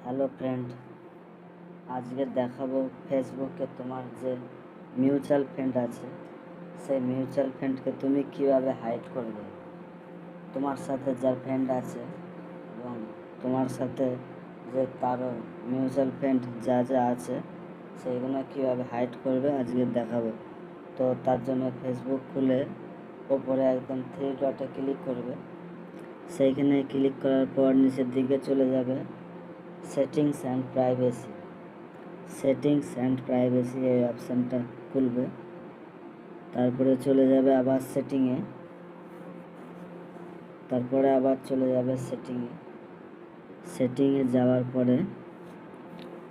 Hello friend, আজকে দেখাবো ফেসবুকে তোমার যে মিউচুয়াল ফান্ড আছে সেই মিউচুয়াল ফান্ডকে তুমি কিভাবে হাইড করবে। তোমার সাথে যার ফ্রেন্ড আছে এবং তোমার সাথে যে তারও মিউচুয়াল ফান্ড যা যা আছে সেইগুলো কিভাবে হাইড করবে আজকে দেখাবো। তো তার জন্য ফেসবুক খুলে ওপরে একদম থ্রি ডটে ক্লিক করবে। সেইখানে ক্লিক করার পর নিচের দিকে চলে যাবে সেটিংস অ্যান্ড প্রাইভেসি এই অপশানটা খুলবে। তারপরে চলে যাবে আবার সেটিংয়ে যাওয়ার পরে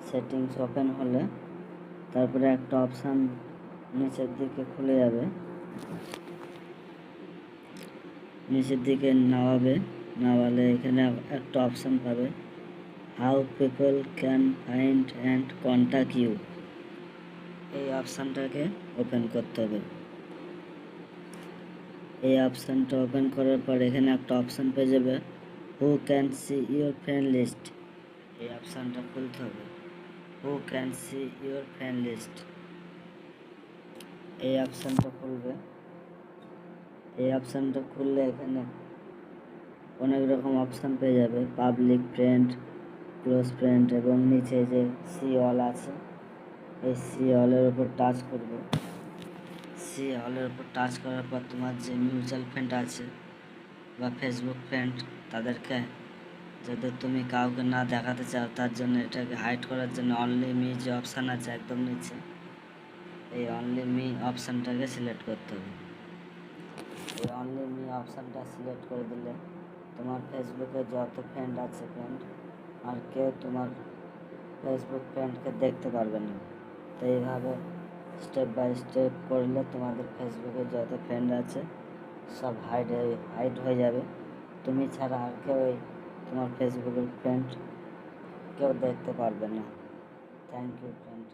সেটিংস ওপেন হলে তারপরে একটা অপশান নিচের দিকে খুলে যাবে, নিচের দিকে নামালে এখানে একটা অপশান পাবে how people can find and contact you. এই অপশানটাকে ওপেন করতে হবে। এই অপশানটা ওপেন করার পর এখানে একটা অপশান পেয়ে যাবে who can see your friend list. এই অপশানটা খুলতে হবে, who can see your friend list. এই অপশানটা খুলবে। এই অপশানটা খুললে এখানে অনেক রকম অপশান পেয়ে যাবে, পাবলিক ফ্রেন্ড, ক্লোজ ফ্রেন্ড এবং নিচে যে সি অল আছে এই সি অলের উপর টাচ করবে। সি অলের উপর টাচ করার পর তোমার যে মিউচুয়াল ফ্রেন্ড আছে বা ফেসবুক ফ্রেন্ড তাদেরকে যাতে তুমি কাউকে না দেখাতে চাও তার জন্য এটাকে হাইড করার জন্য অনলি মি যে অপশান আছে একদম নিচে এই অনলি মি অপশানটাকে সিলেক্ট করতে হবে। এই অনলি মি অপশানটা সিলেক্ট করে দিলে তোমার ফেসবুকে যত ফ্রেন্ড আছে আর কেউ তোমার ফেসবুক ফ্রেন্ডকে দেখতে পারবে না। তো এইভাবে স্টেপ বাই স্টেপ করলে তোমাদের ফেসবুকে যত ফ্রেন্ড আছে সব হাইড হয়ে যাবে। তুমি ছাড়া আর কেউ তোমার ফেসবুকের ফ্রেন্ড কেউ দেখতে পারবে না। Thank you friend.